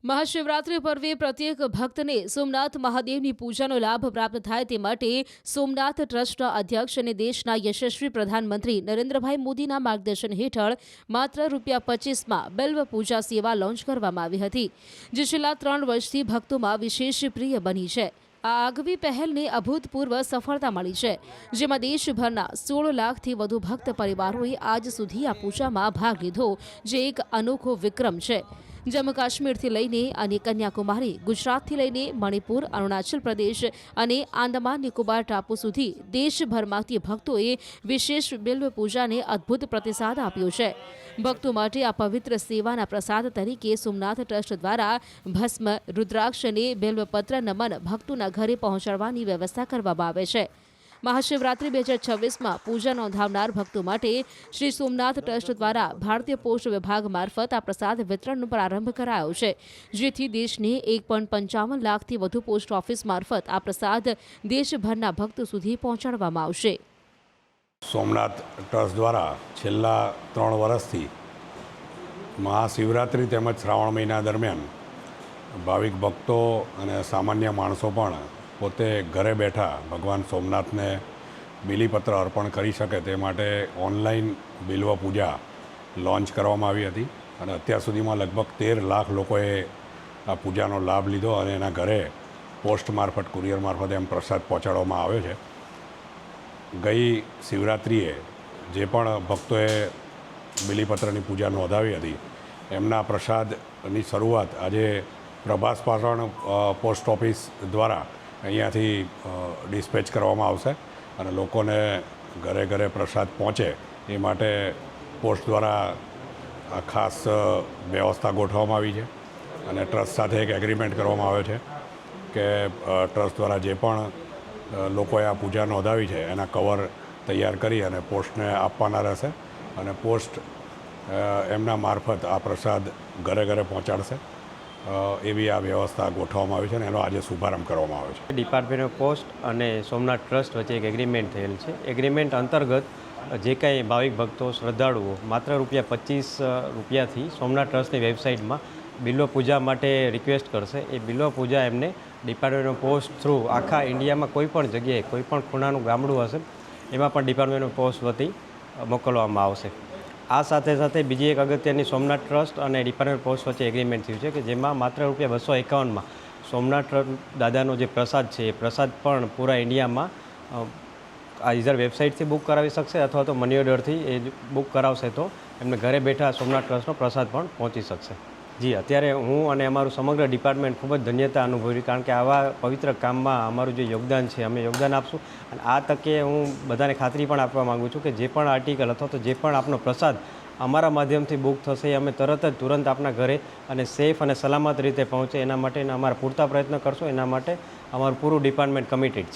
મહાશિવરાત્રિ પર્વે પ્રત્યેક ભક્તને સોમનાથ મહાદેવની પૂજાનો લાભ પ્રાપ્ત થાય તે માટે સોમનાથ ટ્રસ્ટના અધ્યક્ષ અને દેશના યશસ્વી પ્રધાનમંત્રી નરેન્દ્રભાઈ મોદીના માર્ગદર્શન હેઠળ માત્ર ₹25માં બિલ્વ પૂજા સેવા લોન્ચ કરવામાં આવી હતી, જે છેલ્લા 3 વર્ષથી ભક્તોમાં વિશેષ પ્રિય બની છે। આ આગવી પહેલને અભૂતપૂર્વ સફળતા મળી છે, જેમાં દેશભરના 16 લાખથી વધુ ભક્ત પરિવારોએ આજ સુધી આ પૂજામાં ભાગ લીધો, જે એક અનોખો વિક્રમ છે। જમ્મુ કાશ્મીરથી લઈને અને કન્યાકુમારી, ગુજરાતથી લઈને મણિપુર, અરુણાચલ પ્રદેશ અને આંદામાન નિકોબાર ટાપુ સુધી દેશભરમાંથી ભક્તોએ વિશેષ બિલ્વ પૂજાને અદ્ભુત પ્રતિસાદ આપ્યો છે। ભક્તો માટે આ પવિત્ર સેવાના પ્રસાદ તરીકે સોમનાથ ટ્રસ્ટ દ્વારા ભસ્મ, રુદ્રાક્ષ અને બિલ્વપત્ર નમન ભક્તોના ઘરે પહોંચાડવાની વ્યવસ્થા કરવામાં આવે છે। મહાશિવરાત્રિ 2026માં પૂજા નોંધાવનાર ભક્તો માટે શ્રી સોમનાથ ટ્રસ્ટ દ્વારા ભારતીય પોસ્ટ વિભાગ મારફત આ પ્રસાદ વિતરણનો પ્રારંભ કરાયો છે, જેથી દેશની 1.55 લાખથી વધુ પોસ્ટ ઓફિસ મારફત આ પ્રસાદ દેશભરના ભક્તો સુધી પહોંચાડવામાં આવશે। સોમનાથ ટ્રસ્ટ દ્વારા છેલ્લા 3 વર્ષથી મહાશિવરાત્રિ તેમજ શ્રાવણ મહિના દરમિયાન ભાવિક ભક્તો અને સામાન્ય માણસો પણ પોતે ઘરે બેઠા ભગવાન સોમનાથને બિલીપત્ર અર્પણ કરી શકે તે માટે ઓનલાઈન બિલ્વ પૂજા લોન્ચ કરવામાં આવી હતી અને અત્યાર સુધીમાં લગભગ 13 લાખ લોકોએ આ પૂજાનો લાભ લીધો અને એના ઘરે પોસ્ટ મારફત, કુરિયર મારફત એમ પ્રસાદ પહોંચાડવામાં આવ્યો છે। ગઈ શિવરાત્રિએ જે પણ ભક્તોએ બિલીપત્રની પૂજા નોંધાવી હતી એમના પ્રસાદની શરૂઆત આજે પ્રભાસ પાટણ પોસ્ટ ઓફિસ દ્વારા અહીંયાથી ડિસ્પેચ કરવામાં આવશે અને લોકોને ઘરે ઘરે પ્રસાદ પહોંચે એ માટે પોસ્ટ દ્વારા આ ખાસ વ્યવસ્થા ગોઠવવામાં આવી છે અને ટ્રસ્ટ સાથે એક એગ્રીમેન્ટ કરવામાં આવ્યો છે કે ટ્રસ્ટ દ્વારા જે પણ લોકોએ આ પૂજા નોંધાવી છે એના કવર તૈયાર કરી અને પોસ્ટને આપવાના રહેશે અને પોસ્ટ એમના મારફત આ પ્રસાદ ઘરે ઘરે પહોંચાડશે। એવી આ વ્યવસ્થા ગોઠવવામાં આવી છે અને એનો આજે શુભારંભ કરવામાં આવ્યો છે। ડિપાર્ટમેન્ટ ઓફ પોસ્ટ અને સોમનાથ ટ્રસ્ટ વચ્ચે એક એગ્રીમેન્ટ થયેલ છે। એગ્રીમેન્ટ અંતર્ગત જે કાંઈ ભાવિક ભક્તો, શ્રદ્ધાળુઓ માત્ર ₹25થી સોમનાથ ટ્રસ્ટની વેબસાઇટમાં બિલ્વ પૂજા માટે રિક્વેસ્ટ કરશે, એ બિલ્વ પૂજા એમને ડિપાર્ટમેન્ટ ઓફ પોસ્ટ થ્રુ આખા ઇન્ડિયામાં કોઈ પણ જગ્યાએ કોઈ પણ ખૂણાનું ગામડું હશે એમાં પણ ડિપાર્ટમેન્ટ ઓફ પોસ્ટ વતી મોકલવામાં આવશે। આ સાથે સાથે બીજી એક અગત્યની સોમનાથ ટ્રસ્ટ અને ડિપાર્ટમેન્ટ પોસ્ટ વચ્ચે એગ્રીમેન્ટ થયું છે કે જેમાં માત્ર ₹251માં સોમનાથ દાદાનો જે પ્રસાદ છે એ પ્રસાદ પણ પૂરા ઇન્ડિયામાં આ ઇઝર વેબસાઇટથી બુક કરાવી શકશે અથવા તો મની ઓર્ડરથી એ બુક કરાવશે તો એમને ઘરે બેઠા સોમનાથ ટ્રસ્ટનો પ્રસાદ પણ પહોંચી શકશે। જી, અત્યારે હું અને અમારું સમગ્ર ડિપાર્ટમેન્ટ ખૂબ જ ધન્યતા અનુભવી, કારણ કે આવા પવિત્ર કામમાં અમારું જે યોગદાન છે અમે યોગદાન આપશું અને આ તકે હું બધાને ખાતરી પણ આપવા માગું છું કે જે પણ આર્ટિકલ અથવા તો જે પણ આપનો પ્રસાદ અમારા માધ્યમથી બુક થશે એ અમે તુરંત આપના ઘરે અને સેફ અને સલામત રીતે પહોંચે એના માટે અમારા પૂરતા પ્રયત્ન કરશો। એના માટે અમારું પૂરું ડિપાર્ટમેન્ટ કમિટેડ છે।